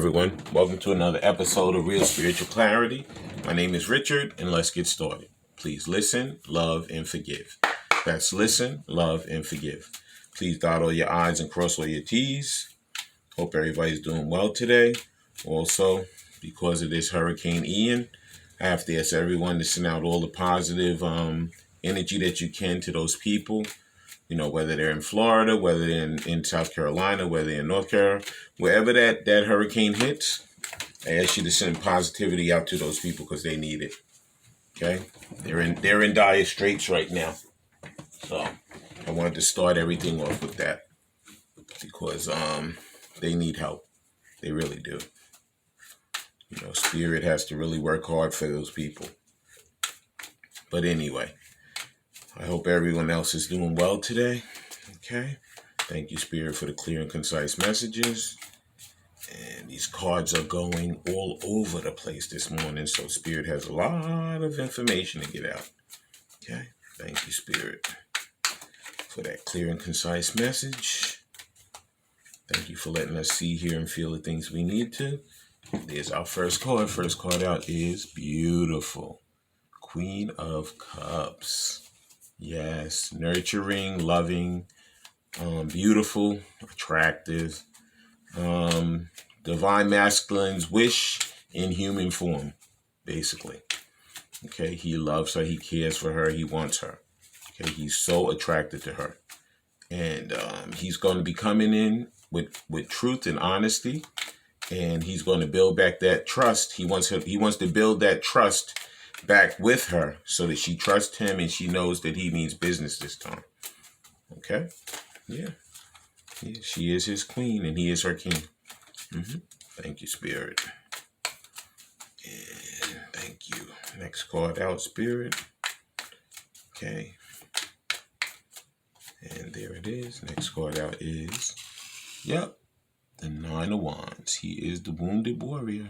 everyone. Welcome to another episode of Real Spiritual Clarity. My name is Richard, and let's get started. Please listen, love, and forgive. That's listen, love, and forgive. Please dot all your I's and cross all your T's. Hope everybody's doing well today. Also, because of this Hurricane Ian, I have to ask everyone to send out all the positive energy that you can to those people. You know, whether they're in Florida, whether they're in South Carolina, whether they're in North Carolina, wherever that hurricane hits, I ask you to send positivity out to those people because they need it. Okay? They're in dire straits right now. So I wanted to start everything off with that because they need help. They really do. You know, Spirit has to really work hard for those people. But anyway, I hope everyone else is doing well today. Okay. Thank you, Spirit, for the clear and concise messages. And these cards are going all over the place this morning. So Spirit has a lot of information to get out. Okay. Thank you, Spirit, for that clear and concise message. Thank you for letting us see, hear, and feel the things we need to. There's our first card. First card out is beautiful. Queen of Cups. Yes, nurturing, loving, beautiful, attractive, divine masculine's wish in human form, basically. Okay, he loves her, he cares for her, he wants her. Okay, he's so attracted to her. And he's going to be coming in with truth and honesty, and he's going to build back that trust. He wants to build that trust back with her so that she trusts him and she knows that he means business this time. Okay? Yeah. She is his queen and he is her king. Thank you, Spirit. And thank you. Next card out, Spirit. Okay. And there it is. Next card out is, the Nine of Wands. He is the wounded warrior.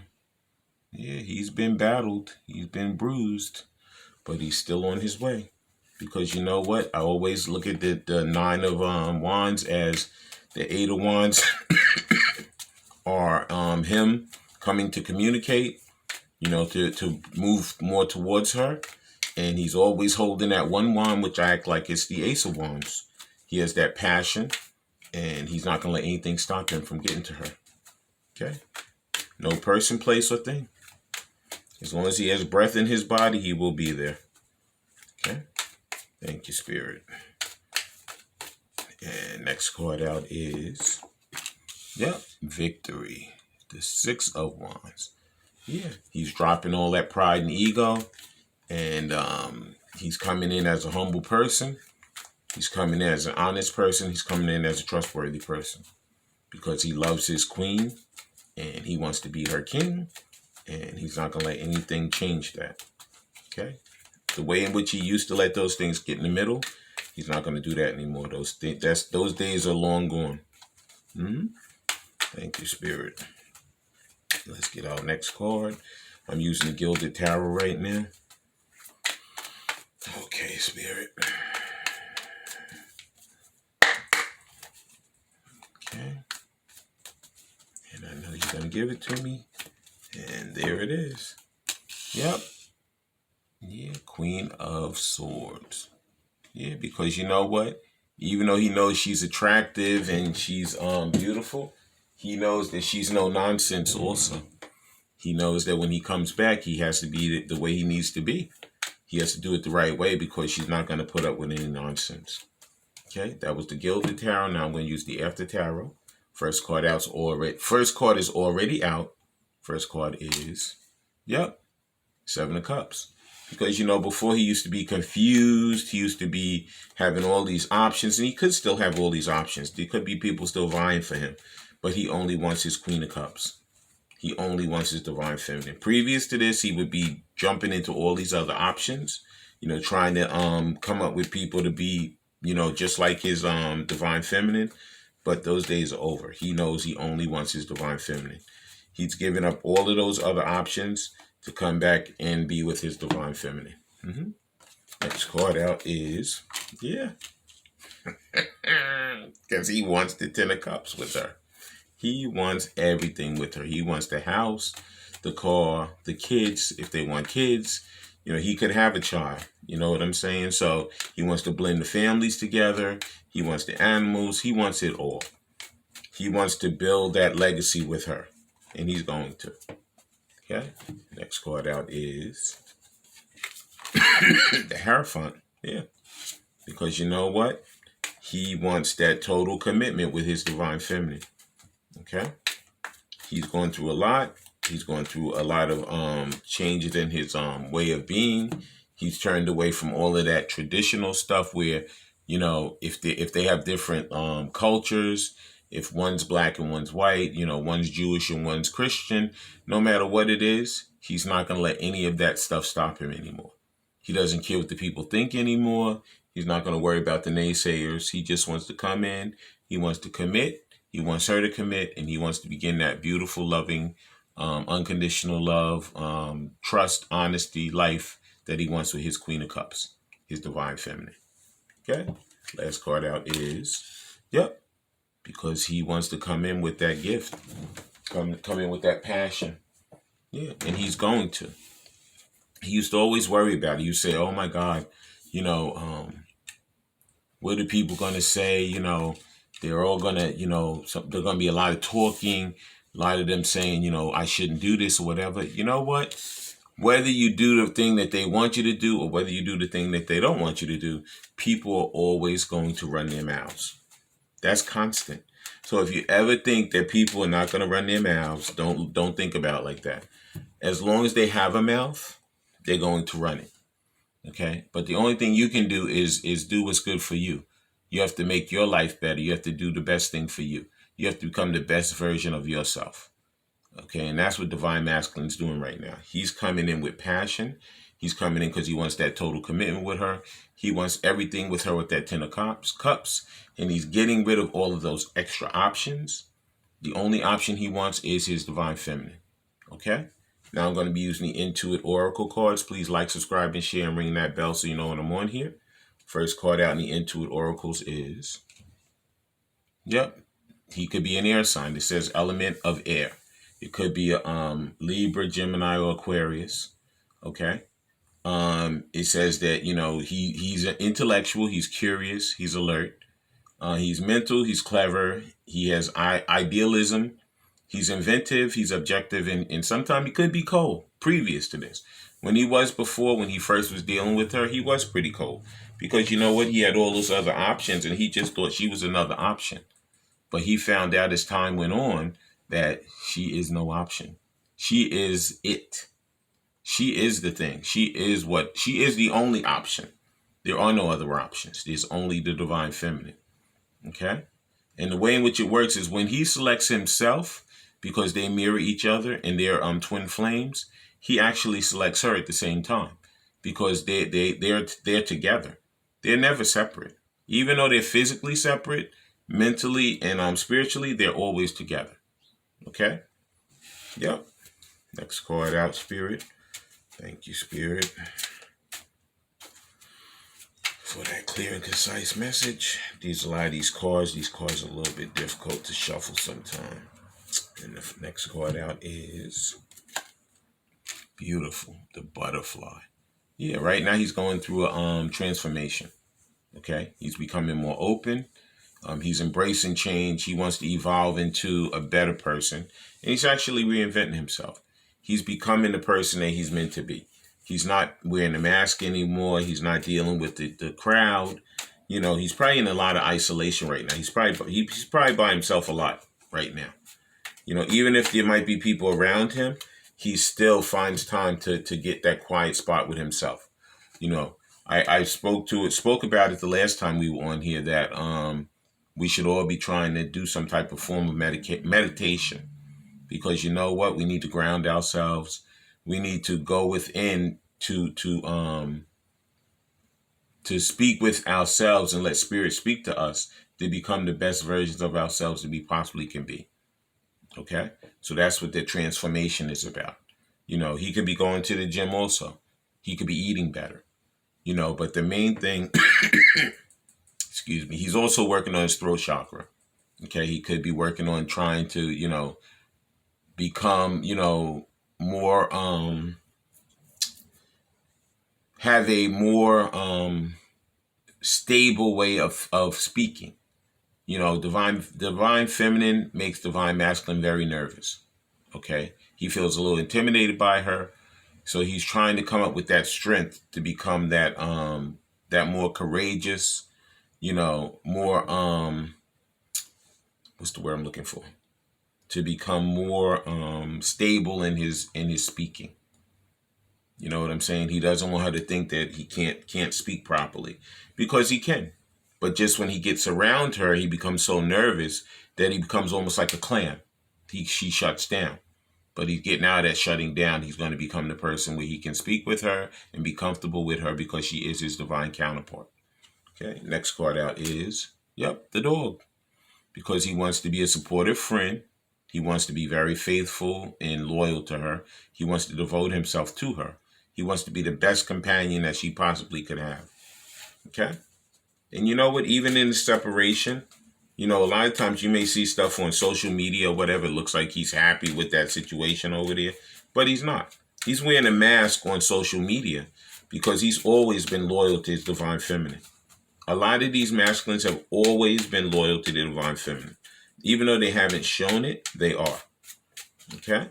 Yeah, he's been battled, he's been bruised, but he's still on his way. Because you know what? I always look at the Nine of Wands as the Eight of Wands are him coming to communicate, you know, to move more towards her. And he's always holding that one wand, which I act like it's the Ace of Wands. He has that passion, and he's not going to let anything stop him from getting to her. Okay? No person, place, or thing. As long as he has breath in his body, he will be there. Okay? Thank you, Spirit. And next card out is, Victory. The Six of Wands. Yeah, he's dropping all that pride and ego. And he's coming in as a humble person. He's coming in as an honest person. He's coming in as a trustworthy person. Because he loves his queen. And he wants to be her king. And he's not going to let anything change that. Okay? The way in which he used to let those things get in the middle, he's not going to do that anymore. Those days are long gone. Thank you, Spirit. Let's get our next card. I'm using the Gilded Tarot right now. Okay, Spirit. Okay. And I know you're going to give it to me. And there it is. Yep. Yeah, Queen of Swords. Yeah, because you know what? Even though he knows she's attractive and she's beautiful, he knows that she's no nonsense also. He knows that when he comes back, he has to be the way he needs to be. He has to do it the right way because she's not going to put up with any nonsense. Okay, that was the Gilded Tarot. Now I'm going to use the After Tarot. First card is already out. First card is, Seven of Cups. Because, you know, before he used to be confused. He used to be having all these options. And he could still have all these options. There could be people still vying for him. But he only wants his Queen of Cups. He only wants his Divine Feminine. Previous to this, he would be jumping into all these other options. You know, trying to come up with people to be, you know, just like his Divine Feminine. But those days are over. He knows he only wants his Divine Feminine. He's given up all of those other options to come back and be with his Divine Feminine. Next card out is, because he wants the Ten of Cups with her. He wants everything with her. He wants the house, the car, the kids, if they want kids. He could have a child. You know what I'm saying? So he wants to blend the families together. He wants the animals. He wants it all. He wants to build that legacy with her. And he's going to. Okay? Next card out is the Hierophant. Yeah. Because you know what? He wants that total commitment with his divine feminine. Okay? He's going through a lot. He's going through a lot of changes in his way of being. He's turned away from all of that traditional stuff where, if they have different cultures, if one's black and one's white, one's Jewish and one's Christian, no matter what it is, he's not going to let any of that stuff stop him anymore. He doesn't care what the people think anymore. He's not going to worry about the naysayers. He just wants to come in. He wants to commit. He wants her to commit, and he wants to begin that beautiful, loving, unconditional love, trust, honesty, life that he wants with his Queen of Cups, his divine feminine. Okay? Last card out is, because he wants to come in with that gift, come in with that passion. Yeah, and he's going to. He used to always worry about it. You say, oh my God, what are people going to say? They're all going to, there's going to be a lot of talking, a lot of them saying, I shouldn't do this or whatever. You know what? Whether you do the thing that they want you to do or whether you do the thing that they don't want you to do, people are always going to run their mouths. That's constant. So if you ever think that people are not going to run their mouths, don't think about it like that. As long as they have a mouth, they're going to run it. Okay? But the only thing you can do is do what's good for you. You have to make your life better. You have to do the best thing for you. You have to become the best version of yourself. Okay? And that's what Divine Masculine's doing right now. He's coming in with passion. He's coming in because he wants that total commitment with her. He wants everything with her with that Ten of Cups. And he's getting rid of all of those extra options. The only option he wants is his Divine Feminine. Okay? Now I'm going to be using the Intuit Oracle cards. Please like, subscribe, and share, and ring that bell so you know when I'm on here. First card out in the Intuit Oracles is, he could be an air sign. It says element of air. It could be a Libra, Gemini, or Aquarius. Okay? It says that, he's an intellectual. He's curious. He's alert. He's mental. He's clever. He has idealism. He's inventive, he's objective, and sometimes he could be cold previous to this. When he first was dealing with her, he was pretty cold. Because you know what? He had all those other options, and he just thought she was another option. But he found out as time went on that she is no option. She is it. She is the thing. She is the only option. There are no other options. There's only the Divine Feminine. Okay? And the way in which it works is when he selects himself, because they mirror each other and they're twin flames, he actually selects her at the same time because they're together. They're never separate. Even though they're physically separate, mentally and spiritually, they're always together. Okay? Yep. Next card out, Spirit. Thank you, Spirit, for that clear and concise message. A lot of these cards are a little bit difficult to shuffle sometimes. And the next card out is beautiful, the Butterfly. Yeah, right now he's going through a transformation. Okay, he's becoming more open. He's embracing change. He wants to evolve into a better person, and he's actually reinventing himself. He's becoming the person that he's meant to be. He's not wearing a mask anymore. He's not dealing with the crowd. He's probably in a lot of isolation right now. He's probably by himself a lot right now. Even if there might be people around him, he still finds time to get that quiet spot with himself. I spoke about it the last time we were on here that we should all be trying to do some type of form of meditation, because you know what? We need to ground ourselves. We need to go within to speak with ourselves and let Spirit speak to us to become the best versions of ourselves that we possibly can be. Okay? So that's what the transformation is about. He could be going to the gym also. He could be eating better. But the main thing, excuse me, he's also working on his throat chakra. Okay, he could be working on trying to, become, more, have a more stable way of speaking. Divine feminine makes divine masculine very nervous. Okay, he feels a little intimidated by her, so he's trying to come up with that strength to become that more courageous, more what's the word I'm looking for? To become more stable in his speaking. You know what I'm saying? He doesn't want her to think that he can't speak properly, because he can. But just when he gets around her, he becomes so nervous that he becomes almost like a clam. She shuts down. But he's getting out of that shutting down. He's going to become the person where he can speak with her and be comfortable with her, because she is his divine counterpart. Okay, next card out is, the dog. Because he wants to be a supportive friend. He wants to be very faithful and loyal to her. He wants to devote himself to her. He wants to be the best companion that she possibly could have. Okay? And you know what? Even in the separation, a lot of times you may see stuff on social media or whatever. It looks like he's happy with that situation over there, but he's not. He's wearing a mask on social media because he's always been loyal to his divine feminine. A lot of these masculines have always been loyal to the divine feminine. Even though they haven't shown it, they are. Okay?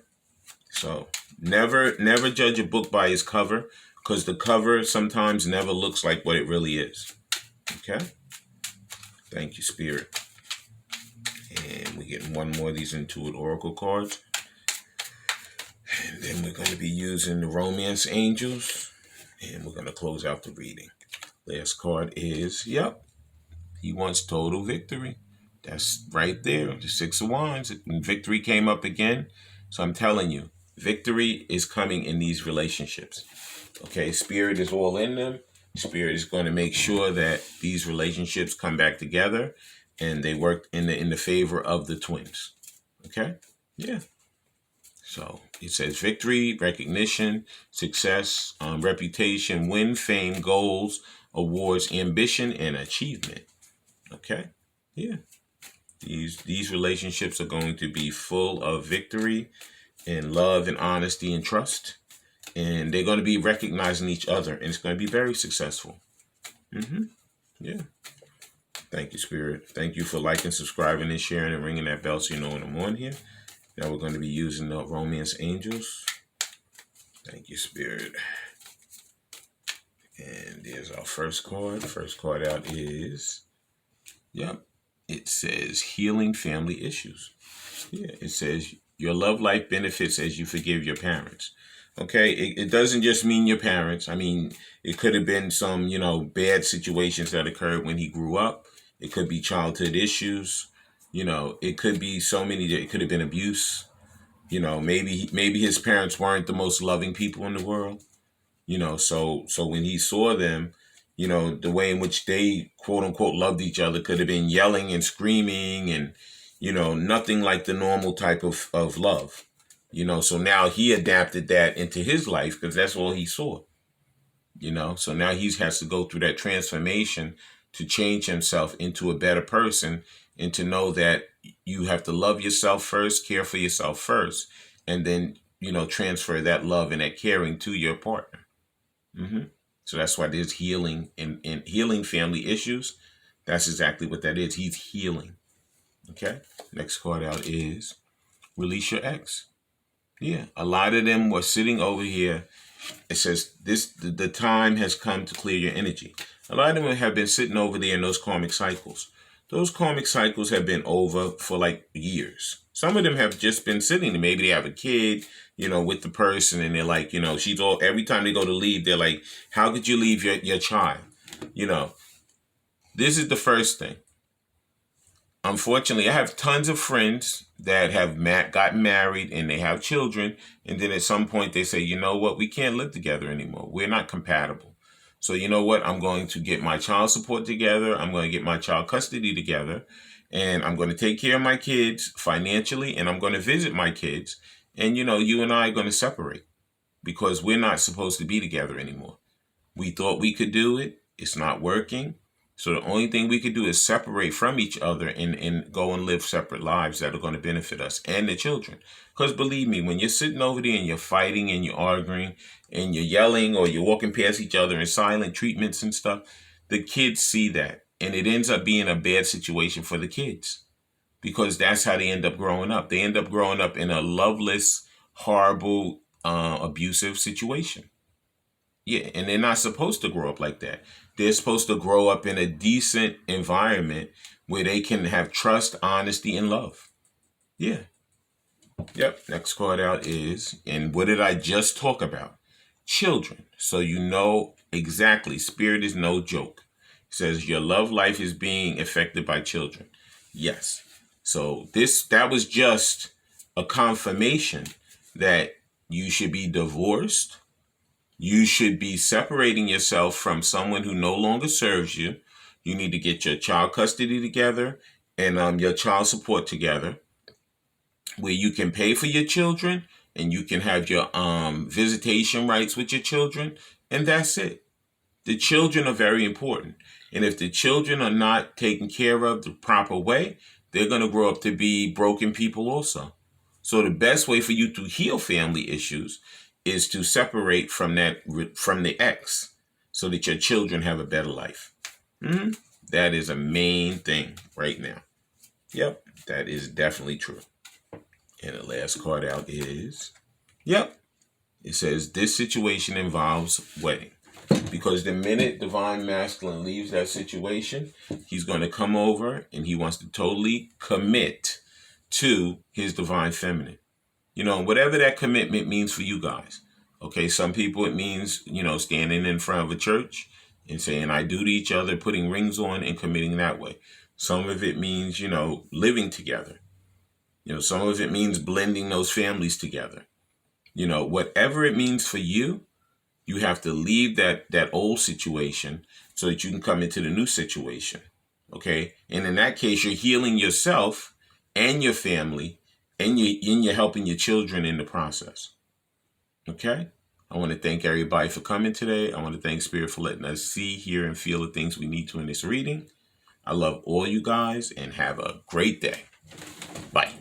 So never judge a book by its cover, because the cover sometimes never looks like what it really is. Okay? Thank you, Spirit. And we're getting one more of these Intuit Oracle cards. And then we're going to be using the Romance Angels. And we're going to close out the reading. Last card is, he wants total victory. That's right there, the Six of Wands. And victory came up again. So I'm telling you, victory is coming in these relationships. Okay, Spirit is all in them. Spirit is going to make sure that these relationships come back together and they work in the favor of the twins. Okay? Yeah. So it says victory, recognition, success, reputation, win, fame, goals, awards, ambition, and achievement. Okay? Yeah. These relationships are going to be full of victory and love and honesty and trust. And they're going to be recognizing each other, and it's going to be very successful. Yeah. Thank you, Spirit. Thank you for liking, subscribing, and sharing, and ringing that bell so you know when I'm on here. Now we're going to be using the Romance Angels. Thank you, Spirit. And there's our first card. First card out is, it says healing family issues. Yeah, it says your love life benefits as you forgive your parents. Okay, it doesn't just mean your parents. I mean, it could have been some, bad situations that occurred when he grew up. It could be childhood issues. It could be so many. It could have been abuse. Maybe his parents weren't the most loving people in the world. So when he saw them, the way in which they quote unquote loved each other could have been yelling and screaming and, nothing like the normal type of love. So now he adapted that into his life because that's all he saw. So now he has to go through that transformation to change himself into a better person, and to know that you have to love yourself first, care for yourself first, and then, transfer that love and that caring to your partner. So that's why there's healing and healing family issues. That's exactly what that is. He's healing. Okay. Next card out is release your ex. Yeah. A lot of them were sitting over here. It says the time has come to clear your energy. A lot of them have been sitting over there in those karmic cycles. Those karmic cycles have been over for like years. Some of them have just been sitting there. Maybe they have a kid, with the person, and they're like, she's all, every time they go to leave, they're like, how could you leave your child? This is the first thing. Unfortunately, I have tons of friends that have gotten married and they have children. And then at some point they say, you know what? We can't live together anymore. We're not compatible. So you know what? I'm going to get my child support together. I'm going to get my child custody together. And I'm going to take care of my kids financially. And I'm going to visit my kids. And, you and I are going to separate because we're not supposed to be together anymore. We thought we could do it. It's not working. So the only thing we could do is separate from each other and go and live separate lives that are going to benefit us and the children. Because believe me, when you're sitting over there and you're fighting and you're arguing and you're yelling or you're walking past each other in silent treatments and stuff, the kids see that. And it ends up being a bad situation for the kids because that's how they end up growing up. They end up growing up in a loveless, horrible, abusive situation. Yeah, and they're not supposed to grow up like that. They're supposed to grow up in a decent environment where they can have trust, honesty, and love. Yeah. Yep. Next card out is, and what did I just talk about? Children. So you know exactly, spirit is no joke. It says your love life is being affected by children. Yes. So that was just a confirmation that you should be divorced. You should be separating yourself from someone who no longer serves you. You need to get your child custody together and your child support together where you can pay for your children and you can have your visitation rights with your children. And that's it. The children are very important. And if the children are not taken care of the proper way, they're going to grow up to be broken people also. So the best way for you to heal family issues is to separate from the ex so that your children have a better life. That is a main thing right now. Yep, that is definitely true. And the last card out is, yep, it says this situation involves wedding. Because the minute Divine Masculine leaves that situation, he's going to come over and he wants to totally commit to his Divine Feminine. You know, whatever that commitment means for you guys. Okay, some people it means, standing in front of a church and saying, I do to each other, putting rings on and committing that way. Some of it means, living together. Some of it means blending those families together. Whatever it means for you, you have to leave that old situation so that you can come into the new situation. Okay, and in that case, you're healing yourself and your family, and you're helping your children in the process. Okay? I want to thank everybody for coming today. I want to thank Spirit for letting us see, hear, and feel the things we need to in this reading. I love all you guys and have a great day. Bye.